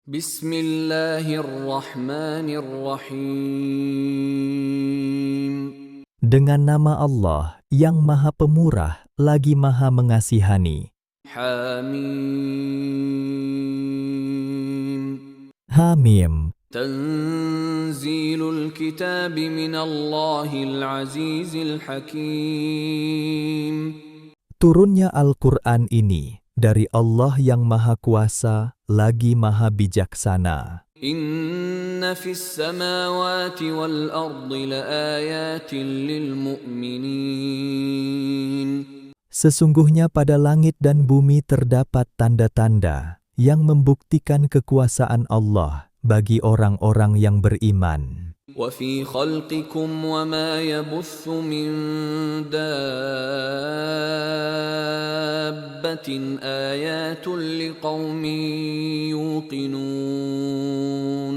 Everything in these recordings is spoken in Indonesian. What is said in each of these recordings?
Bismillahirrahmanirrahim. Dengan nama Allah yang Maha Pemurah lagi Maha Mengasihani. Hamim. Hamim. Tanzilul kitab minallahil azizil hakim. Turunnya Al-Quran ini dari Allah yang Maha Kuasa lagi Maha Bijaksana. Inna fis samawati wal ardi laayatin lil mu'minin. Sesungguhnya pada langit dan bumi terdapat tanda-tanda yang membuktikan kekuasaan Allah bagi orang-orang yang beriman. وَفِي خَلْقِكُمْ وَمَا يَبُثُّ مِنْ دَابَّةٍ آيَاتٌ لِقَوْمٍ يُوقِنُونَ.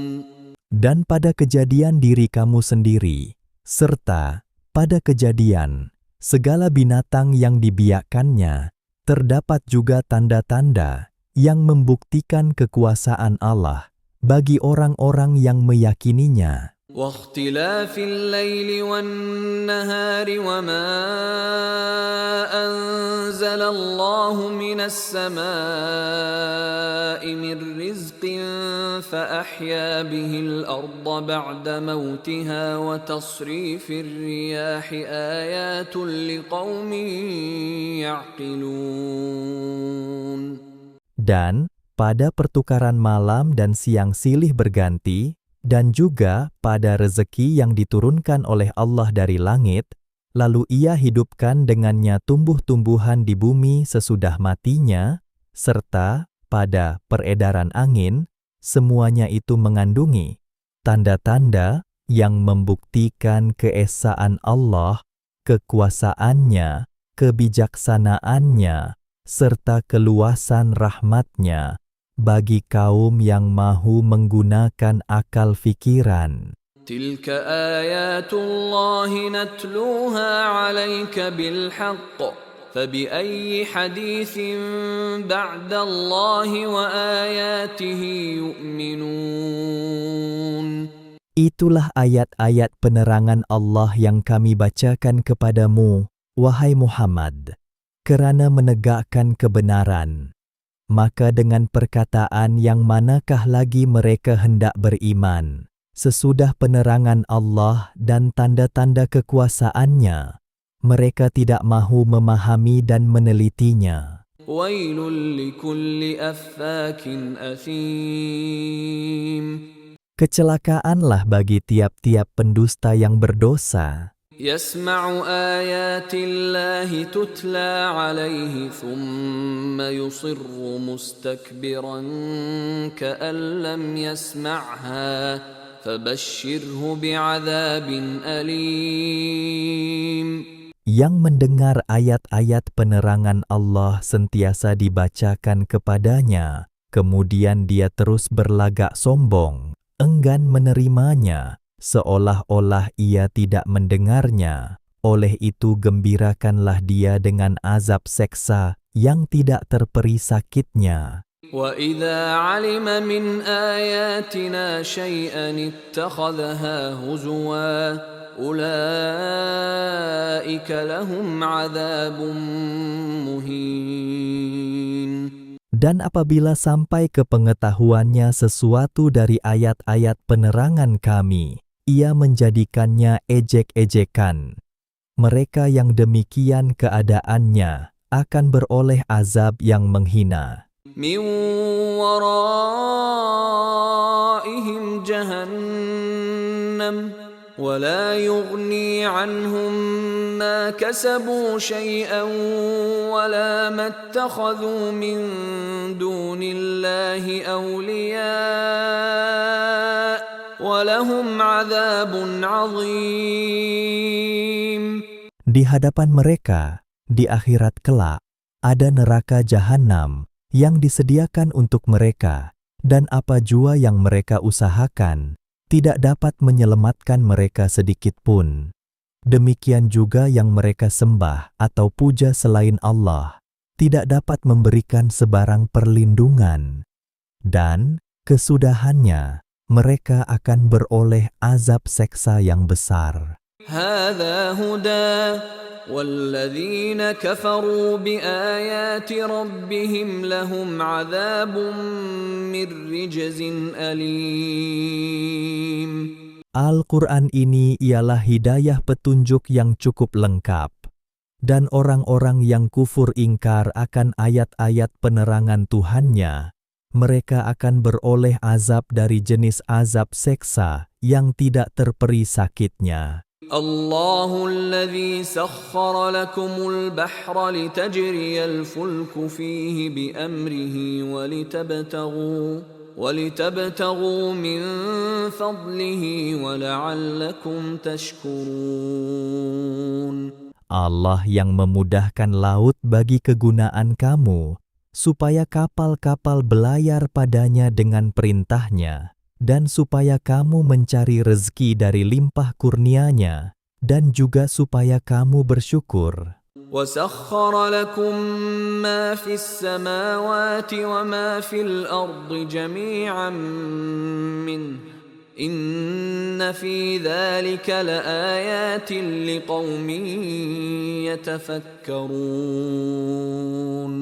Dan pada kejadian diri kamu sendiri, serta pada kejadian segala binatang yang dibiakkannya, terdapat juga tanda-tanda yang membuktikan kekuasaan Allah bagi orang-orang yang meyakininya. وَاخْتِلَافِ اللَّيْلِ وَالنَّهَارِ وَمَا أَنزَلَ اللَّهُ مِنَ السَّمَاءِ مِنْ رِزْقٍ فَأَحْيَا بِهِ الْأَرْضَ بَعْدَ مَوْتِهَا وَتَصْرِيفِ الرِّيَاحِ آيَاتٌ لِقَوْمٍ يَعْقِلُونَ. Dan pada pertukaran malam dan siang silih berganti, dan juga pada rezeki yang diturunkan oleh Allah dari langit, lalu Ia hidupkan dengannya tumbuh-tumbuhan di bumi sesudah matinya, serta pada peredaran angin, semuanya itu mengandungi tanda-tanda yang membuktikan keesaan Allah, kekuasaannya, kebijaksanaannya, serta keluasan rahmat-Nya bagi kaum yang mahu menggunakan akal fikiran. تِلْكَ آيَاتُ اللَّهِ نَتْلُوهَا عَلَيْكَ بِالْحَقِّ فَبِأَيِّ حَدِيثٍ بَعْدَ اللَّهِ وَآيَاتِهِ يُؤْمِنُونَ. Itulah ayat-ayat penerangan Allah yang kami bacakan kepadamu, wahai Muhammad, kerana menegakkan kebenaran. Maka dengan perkataan yang manakah lagi mereka hendak beriman, sesudah penerangan Allah dan tanda-tanda kekuasaannya, mereka tidak mahu memahami dan menelitinya. وَيْلٌ لِكُلِّ أَفَّاكٍ أَثِيمٍ. Kecelakaanlah bagi tiap-tiap pendusta yang berdosa, يَسْمَعُ آيَاتِ اللَّهِ تُتْلَى عَلَيْهِ ثُمَّ يُصِرُّ مُسْتَكْبِرًا كَأَن لَّمْ يَسْمَعْهَا فَبَشِّرْهُ بِعَذَابٍ أَلِيمٍ. yang mendengar ayat-ayat penerangan Allah sentiasa dibacakan kepadanya, kemudian dia terus berlagak sombong, enggan menerimanya, seolah-olah ia tidak mendengarnya. Oleh itu gembirakanlah dia dengan azab seksa yang tidak terperi sakitnya. وَإِذَا عَلِمَ مِنْ آيَاتِنَا شَيْئًا اتَّخَذَهَا هُزُوًا أُولَئِكَ لَهُمْ عَذَابٌ مُهِينٌ. Dan apabila sampai ke pengetahuannya sesuatu dari ayat-ayat penerangan kami, ia menjadikannya ejek-ejekan. Mereka yang demikian keadaannya akan beroleh azab yang menghina. مِّن وَرَائِهِمْ جَهَنَّمُ وَلَا يُغْنِي عَنْهُم مَّا كَسَبُوا شَيْئًا وَلَا مَا اتَّخَذُوا مِن دُونِ اللَّهِ أَوْلِيَاءَ وَلَهُمْ عَذَابٌ عَظِيمٌ. Di hadapan mereka, di akhirat kelak, ada neraka jahanam yang disediakan untuk mereka, dan apa jua yang mereka usahakan tidak dapat menyelamatkan mereka sedikit pun. Demikian juga yang mereka sembah atau puja selain Allah, tidak dapat memberikan sebarang perlindungan. Dan Kesudahannya, mereka akan beroleh azab seksa yang besar. هذا هدى والذين كفروا بآيات ربهم لهم عذاب من رجز أليم. Al-Quran ini ialah hidayah petunjuk yang cukup lengkap. Dan orang-orang yang kufur ingkar akan ayat-ayat penerangan Tuhannya, mereka akan beroleh azab dari jenis azab seksa yang tidak terperi sakitnya. الله الذي سخر لكم البحر لتجري الفلك فيه بأمره ولتبتغوا من فضله ولعلكم تشكرون. Allah yang memudahkan laut bagi kegunaan kamu, supaya kapal-kapal belayar padanya dengan perintahnya, dan supaya kamu mencari rezeki dari limpah kurnia-Nya, dan juga supaya kamu bersyukur. وسخر لكم ما في السماوات وما في الأرض جميعا منه إن في ذلك لآيات لقوم يتفكرون.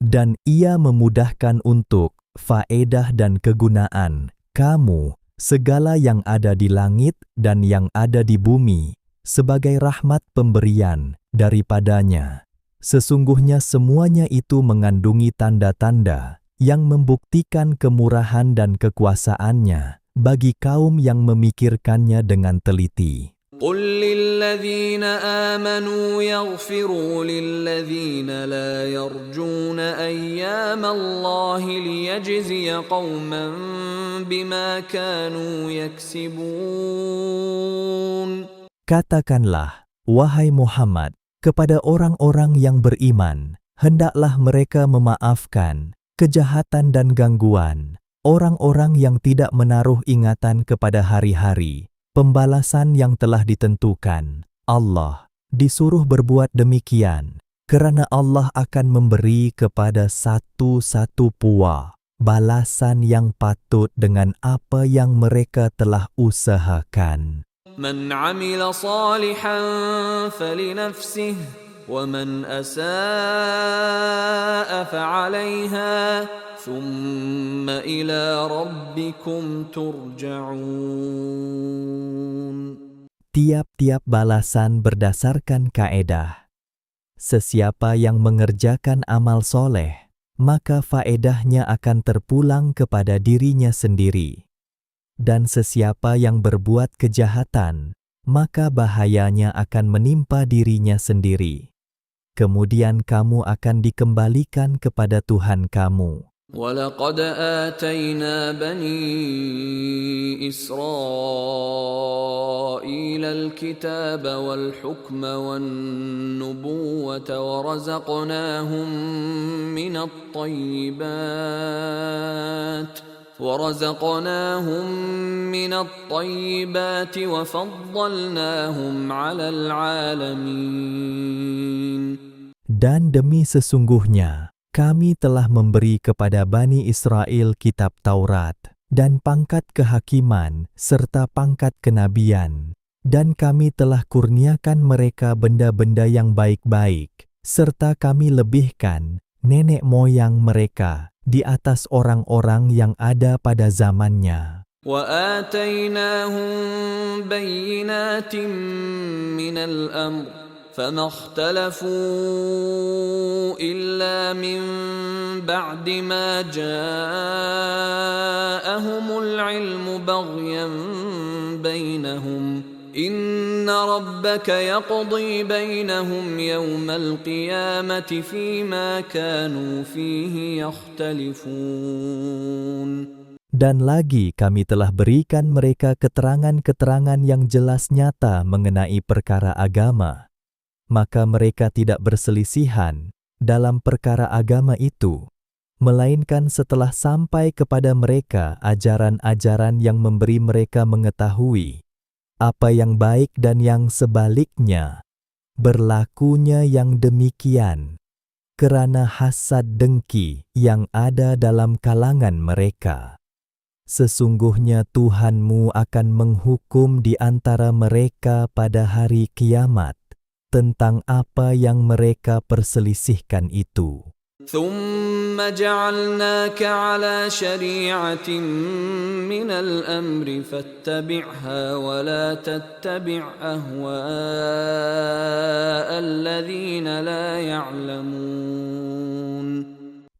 Dan Ia memudahkan untuk faedah dan kegunaan kamu, segala yang ada di langit dan yang ada di bumi, sebagai rahmat pemberian daripadanya. Sesungguhnya semuanya itu mengandungi tanda-tanda yang membuktikan kemurahan dan kekuasaannya bagi kaum yang memikirkannya dengan teliti. قل للذين آمنوا يغفروا للذين لا يرجون أيام الله ليجزي قوما بما كانوا يكسبون. Katakanlah, wahai Muhammad, kepada orang-orang yang beriman, hendaklah mereka memaafkan kejahatan dan gangguan orang-orang yang tidak menaruh ingatan kepada hari-hari pembalasan yang telah ditentukan. Allah disuruh berbuat demikian, kerana Allah akan memberi kepada satu-satu pua balasan yang patut dengan apa yang mereka telah usahakan. من عمل صالحا فلنفسه ومن أساء فعليها ثم إلى ربكم ترجعون. Tiap-tiap balasan berdasarkan kaedah. Sesiapa yang mengerjakan amal soleh, maka faedahnya akan terpulang kepada dirinya sendiri. Dan sesiapa yang berbuat kejahatan, maka bahayanya akan menimpa dirinya sendiri. Kemudian kamu akan dikembalikan kepada Tuhan kamu. وَلَقَدْ آتَيْنَا بَنِي إِسْرَائِيلَ الْكِتَابَ وَالْحُكْمَ وَالنُّبُوَّةَ ورزقناهم من الطيبات وفضلناهم على العالمين. Dan demi sesungguhnya, kami telah memberi kepada Bani Israel kitab Taurat, dan pangkat kehakiman, serta pangkat kenabian. Dan kami telah kurniakan mereka benda-benda yang baik-baik, serta kami lebihkan nenek moyang mereka di atas orang-orang yang ada pada zamannya. وَآتَيْنَاهُمْ بَيِّنَاتٍ مِّنَ الْأَمْرِ فَمَا اخْتَلَفُوا إِلَّا مِن بَعْدِ مَا جَاءَهُمُ الْعِلْمُ بَغْيًا بَيْنَهُمْ إِنَّ رَبَّكَ يَقْضِي بَيْنَهُمْ يَوْمَ الْقِيَامَةِ فِيمَا كَانُوا فِيهِ يَخْتَلِفُونَ. Dan lagi kami telah berikan mereka keterangan-keterangan yang jelas nyata mengenai perkara agama. Maka mereka tidak berselisihan dalam perkara agama itu, melainkan setelah sampai kepada mereka ajaran-ajaran yang memberi mereka mengetahui apa yang baik dan yang sebaliknya. Berlakunya yang demikian kerana hasad dengki yang ada dalam kalangan mereka. Sesungguhnya Tuhanmu akan menghukum di antara mereka pada hari kiamat tentang apa yang mereka perselisihkan itu. ثم جعلناك على شريعة من الأمر فاتبعها ولا تتبع أهواء الذين لا يعلمون.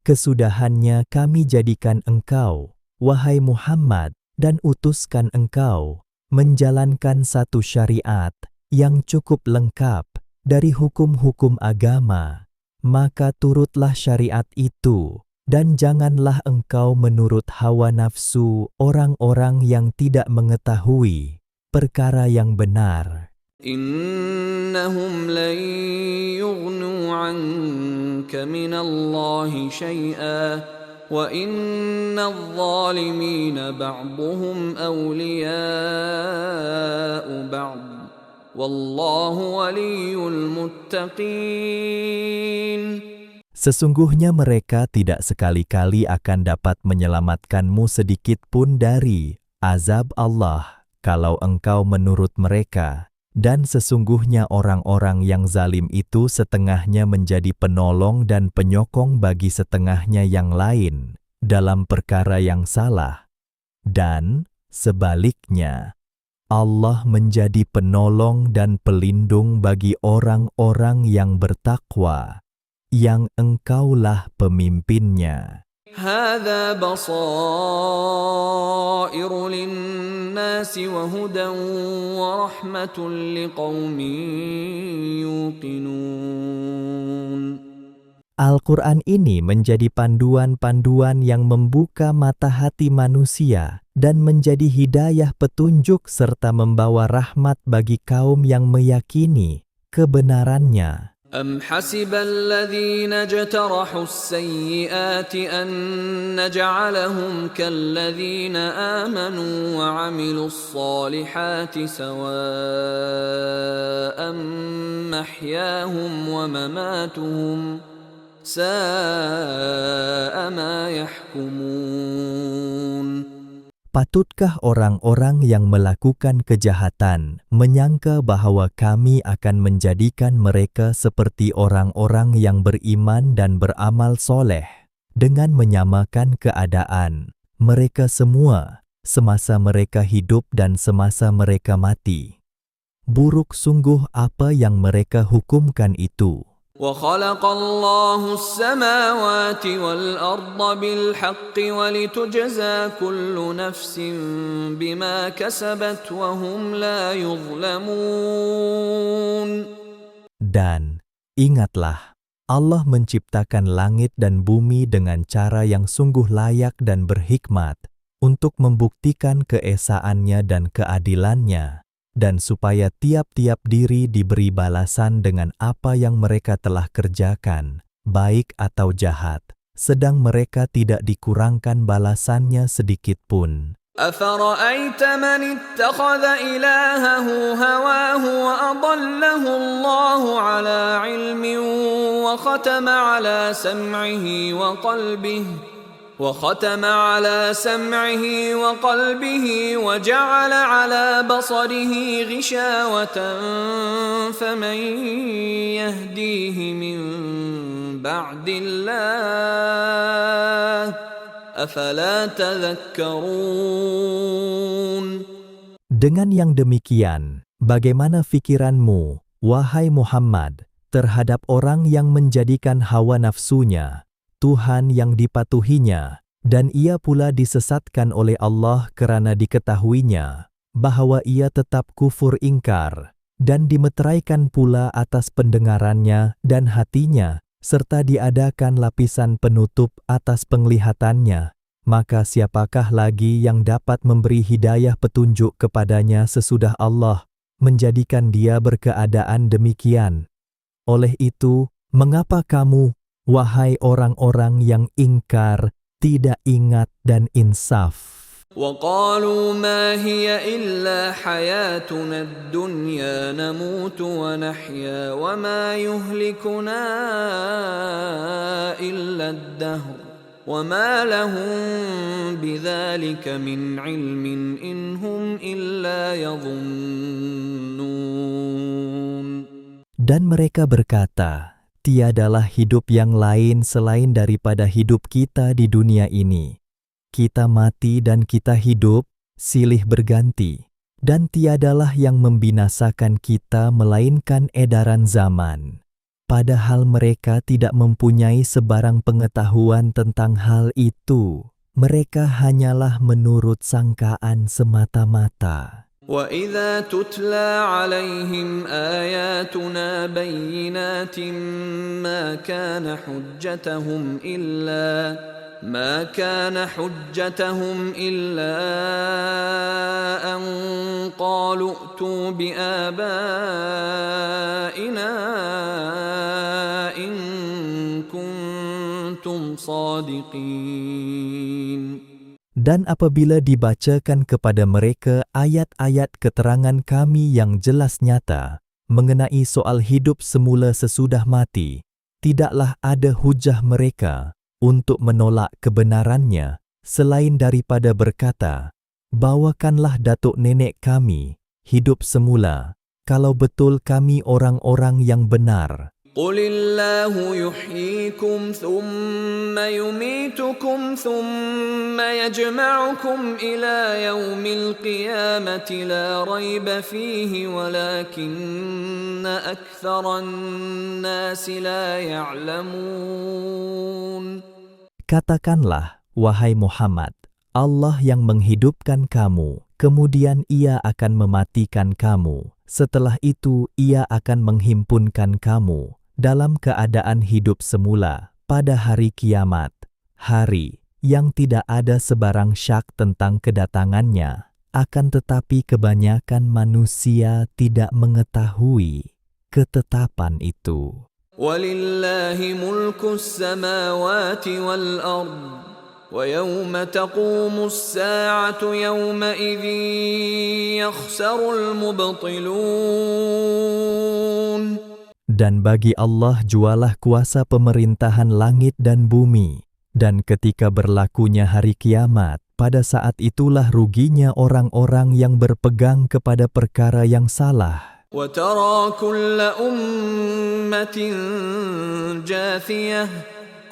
Kesudahannya kami jadikan engkau, wahai Muhammad, dan utuskan engkau menjalankan satu syariat yang cukup lengkap dari hukum-hukum agama. Maka turutlah syariat itu, dan janganlah engkau menurut hawa nafsu orang-orang yang tidak mengetahui perkara yang benar. إنهم لن يغنوا عنك من الله شيئا وإن الظالمين بعضهم أولياء بعض والله ولي المتقين. Sesungguhnya mereka tidak sekali-kali akan dapat menyelamatkanmu sedikit pun dari azab Allah kalau engkau menurut mereka. Dan sesungguhnya orang-orang yang zalim itu setengahnya menjadi penolong dan penyokong bagi setengahnya yang lain dalam perkara yang salah. Dan sebaliknya, Allah menjadi penolong dan pelindung bagi orang-orang yang bertakwa, yang engkaulah pemimpinnya. هذا بصائر للناس وهدى ورحمة لقوم يوقنون. Al-Quran ini menjadi panduan-panduan yang membuka mata hati manusia dan menjadi hidayah petunjuk serta membawa rahmat bagi kaum yang meyakini kebenarannya. أم حسب الذين اجترحوا السيئات أن نجعلهم كالذين آمنوا وعملوا الصالحات سواء محياهم ومماتهم ساء ما يحكمون. Patutkah orang-orang yang melakukan kejahatan menyangka bahwa kami akan menjadikan mereka seperti orang-orang yang beriman dan beramal soleh dengan menyamakan keadaan mereka semua semasa mereka hidup dan semasa mereka mati? Buruk sungguh apa yang mereka hukumkan itu. وخلق الله السماوات والأرض بالحق ولتجزى كل نفس بما كسبت وهم لا يظلمون. Dan ingatlah, Allah menciptakan langit dan bumi dengan cara yang sungguh layak dan berhikmat untuk membuktikan keesaannya dan keadilannya, dan supaya tiap-tiap diri diberi balasan dengan apa yang mereka telah kerjakan, baik atau jahat, sedang mereka tidak dikurangkan balasannya sedikit pun. أفرأيت من اتخذ إلهه هواه وأضله الله على علم وختم على سمعه وقلبه وجعل على بصره غشاوة فمن يهديه من بعد الله أفلا تذكرون. Dengan yang demikian, bagaimana fikiranmu, wahai Muhammad, terhadap orang yang menjadikan hawa nafsunya Tuhan yang dipatuhinya, dan ia pula disesatkan oleh Allah karena diketahuinya bahwa ia tetap kufur ingkar, dan dimeteraikan pula atas pendengarannya dan hatinya, serta diadakan lapisan penutup atas penglihatannya. Maka siapakah lagi yang dapat memberi hidayah petunjuk kepadanya sesudah Allah menjadikan dia berkeadaan demikian? Oleh itu, mengapa kamu, wahai orang-orang yang ingkar, tidak ingat dan insaf? وقالوا ما هي إلا حياتنا الدنيا نموت ونحيا وما يهلكنا إلا الدهر وما لهم بذلك من علم إن هم إلا يظنون. Dan mereka berkata, tiadalah hidup yang lain selain daripada hidup kita di dunia ini. Kita mati dan kita hidup, silih berganti. Dan tiadalah yang membinasakan kita melainkan edaran zaman. Padahal mereka tidak mempunyai sebarang pengetahuan tentang hal itu. Mereka hanyalah menurut sangkaan semata-mata. وَإِذَا تُتْلَى عَلَيْهِمْ آيَاتُنَا بَيِّنَاتٍ مَا كَانَ حُجَّتَهُمْ إِلَّا أَنْ قَالُوا ائْتُوا بِآبَائِنَا إِن كُنتُمْ صَادِقِينَ. Dan apabila dibacakan kepada mereka ayat-ayat keterangan kami yang jelas nyata mengenai soal hidup semula sesudah mati, tidaklah ada hujah mereka untuk menolak kebenarannya selain daripada berkata, bawakanlah datuk nenek kami hidup semula, kalau betul kami orang-orang yang benar. قُلِ اللَّهُ يُحْيِيكُمْ ثُمَّ يُمِيتُكُمْ ثُمَّ يَجْمَعُكُمْ إِلَى يَوْمِ الْقِيَامَةِ لَا رَيْبَ فِيهِ وَلَكِنَّ أَكْثَرَ النَّاسِ لَا يَعْلَمُونَ. Katakanlah, wahai Muhammad, Allah yang menghidupkan kamu, kemudian Ia akan mematikan kamu. Setelah itu Ia akan menghimpunkan kamu dalam keadaan hidup semula pada hari kiamat, hari yang tidak ada sebarang syak tentang kedatangannya, akan tetapi kebanyakan manusia tidak mengetahui ketetapan itu. وَلِلَّهِ مُلْكُ السَّمَاوَاتِ وَالْأَرْضِ وَيَوْمَ تَقُومُ السَّاعَةُ يَوْمَئِذٍ يَخْسَرُ الْمُبْطِلُونَ. Dan bagi Allah jualah kuasa pemerintahan langit dan bumi, dan ketika berlakunya hari kiamat, pada saat itulah ruginya orang-orang yang berpegang kepada perkara yang salah. وَتَرَى كُلَّ أُمَّةٍ جَاثِيَةً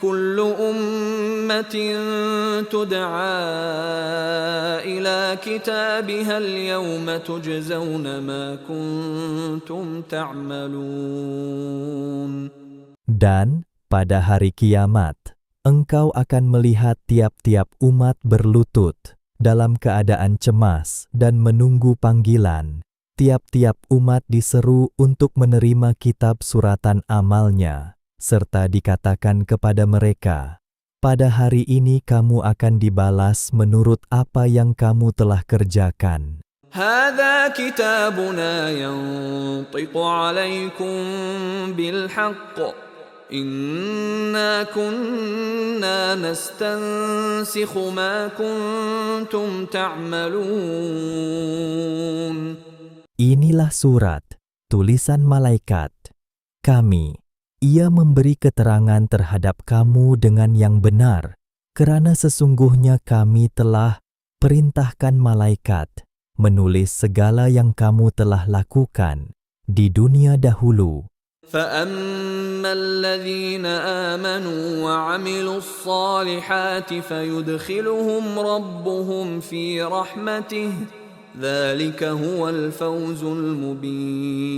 كُلُّ أُمَّةٍ تُدْعَى إِلَى كِتَابِهَا الْيَوْمَ تُجْزَوْنَ مَا كُنتُمْ تَعْمَلُونَ. Dan pada hari kiamat, engkau akan melihat tiap-tiap umat berlutut dalam keadaan cemas dan menunggu panggilan. Tiap-tiap umat diseru untuk menerima kitab suratan amalnya, serta dikatakan kepada mereka, pada hari ini kamu akan dibalas menurut apa yang kamu telah kerjakan. هذا كتابنا ينطق عليكم بالحق إنا كنا نستنسخ ما كنتم تعملون. Inilah surat, tulisan malaikat. Kami, Ia memberi keterangan terhadap kamu dengan yang benar, kerana sesungguhnya kami telah perintahkan malaikat menulis segala yang kamu telah lakukan di dunia dahulu. فَأَمَّا الَّذِينَ آمَنُوا وَعَمِلُوا الصَّالِحَاتِ فَيُدْخِلُهُمْ رَبُّهُمْ فِي رَحْمَتِهِ ذَلِكَ هُوَ الْفَوْزُ الْمُبِينُ.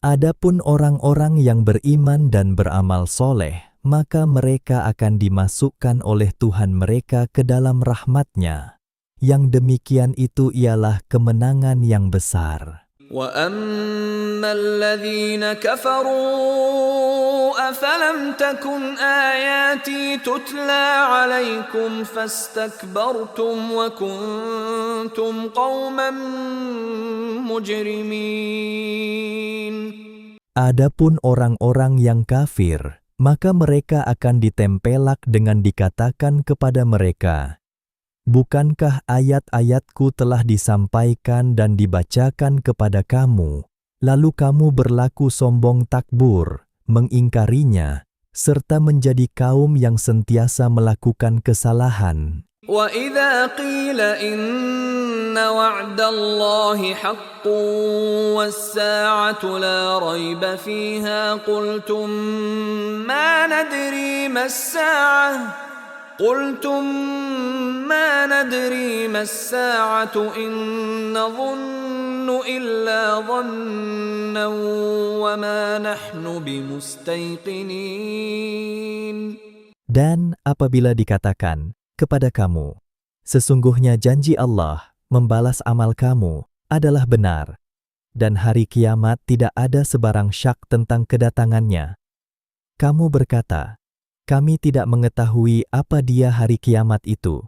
Adapun orang-orang yang beriman dan beramal soleh, maka mereka akan dimasukkan oleh Tuhan mereka ke dalam rahmat-Nya. Yang demikian itu ialah kemenangan yang besar. وَأَمَّا الَّذِينَ كَفَرُوا أَفَلَمْ تَكُنْ آيَاتِي تُتْلَى عَلَيْكُمْ فَاسْتَكْبَرْتُمْ وَكُنْتُمْ قَوْمًا مُجْرِمِينَ. Adapun orang-orang yang kafir, maka mereka akan ditempelak dengan dikatakan kepada mereka, bukankah ayat-ayatku telah disampaikan dan dibacakan kepada kamu, lalu kamu berlaku sombong takbur, mengingkarinya, serta menjadi kaum yang sentiasa melakukan kesalahan. وَإِذَا قِيلَ إِنَّ وَعْدَ اللَّهِ حَقٌّ وَالسَّاعَةُ لَا رَيْبَ فِيهَا قُلْتُم مَّا نَدْرِي مَا السَّاعَةُ إِن نَّظُنُّ إِلَّا ظَنًّا وَمَا نَحْنُ بِمُسْتَيْقِنِينَ. Dan apabila dikatakan kepada kamu, sesungguhnya janji Allah membalas amal kamu adalah benar, dan hari kiamat tidak ada sebarang syak tentang kedatangannya. Kamu berkata, kami tidak mengetahui apa dia hari kiamat itu.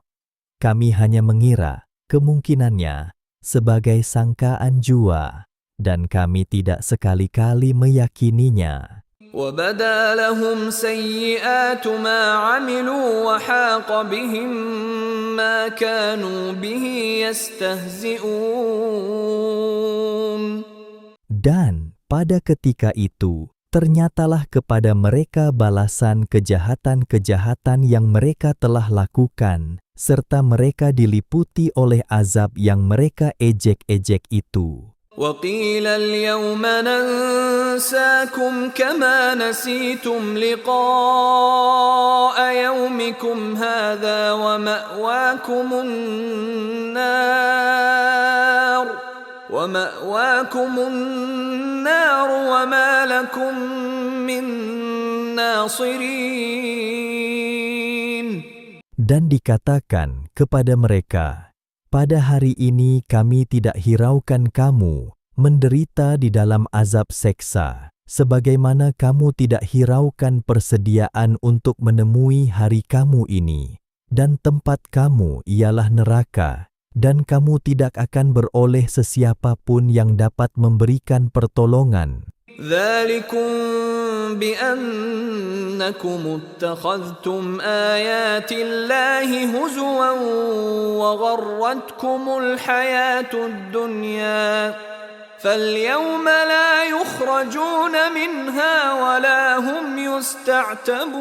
Kami hanya mengira kemungkinannya sebagai sangkaan jua, dan kami tidak sekali-kali meyakininya. وَبَدَا لَهُمْ سَيِّئَاتُ مَا عَمِلُوا وَحَاقَ بِهِم مَّا كَانُوا بِهِ يَسْتَهْزِئُونَ. Dan pada ketika itu, ternyatalah kepada mereka balasan kejahatan-kejahatan yang mereka telah lakukan, serta mereka diliputi oleh azab yang mereka ejek-ejek itu. وَقِيلَ الْيَوْمَ نَنسَاكُمْ كَمَا نَسِيتُمْ لِقَاءَ يَوْمِكُمْ هَذَا وَمَأْوَاكُمُ النَّارُ وَمَا لَكُمْ مِنْ نَاصِرِينَ. Dan dikatakan kepada mereka, pada hari ini kami tidak hiraukan kamu menderita di dalam azab seksa, sebagaimana kamu tidak hiraukan persediaan untuk menemui hari kamu ini, dan tempat kamu ialah neraka, dan kamu tidak akan beroleh sesiapapun yang dapat memberikan pertolongan. ذَلِكُمْ بِأَنَّكُمُ اتَّخَذْتُمْ آيَاتِ اللَّهِ هُزُوًا وَغَرَّتْكُمُ الْحَيَاةُ الدُّنْيَا فَالْيَوْمَ لَا يُخْرَجُونَ مِنْهَا وَلَا هُمْ يُسْتَعْتَبُونَ.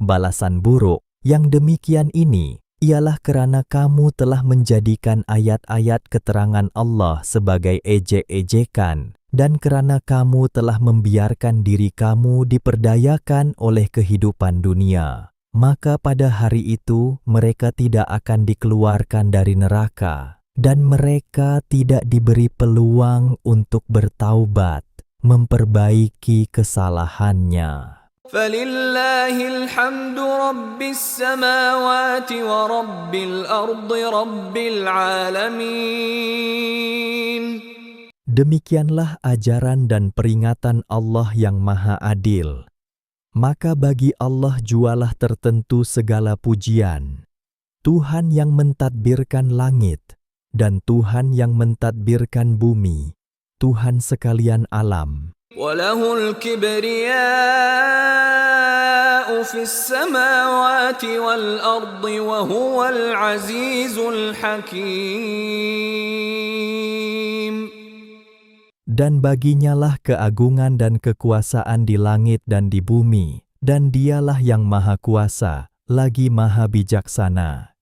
Balasan buruk yang demikian ini ialah karena kamu telah menjadikan ayat-ayat keterangan Allah sebagai ejek-ejekan, dan karena kamu telah membiarkan diri kamu diperdayakan oleh kehidupan dunia. Maka pada hari itu mereka tidak akan dikeluarkan dari neraka, dan mereka tidak diberi peluang untuk bertaubat, memperbaiki kesalahannya. فَلِلَّهِ الْحَمْدُ رَبِّ السَّمَاوَاتِ وَرَبِّ الْأَرْضِ رَبِّ الْعَالَمِينَ. Demikianlah ajaran dan peringatan Allah yang Maha Adil. Maka bagi Allah jualah tertentu segala pujian. Tuhan yang mentadbirkan langit, dan Tuhan yang mentadbirkan bumi, Tuhan sekalian alam. وَلَهُ الْكِبْرِيَاءُ فِي السَّمَاوَاتِ وَالْأَرْضِ وَهُوَ الْعَزِيزُ الْحَكِيمُ. Dan baginyalah keagungan dan kekuasaan di langit dan di bumi, dan dialah yang maha kuasa, lagi maha bijaksana.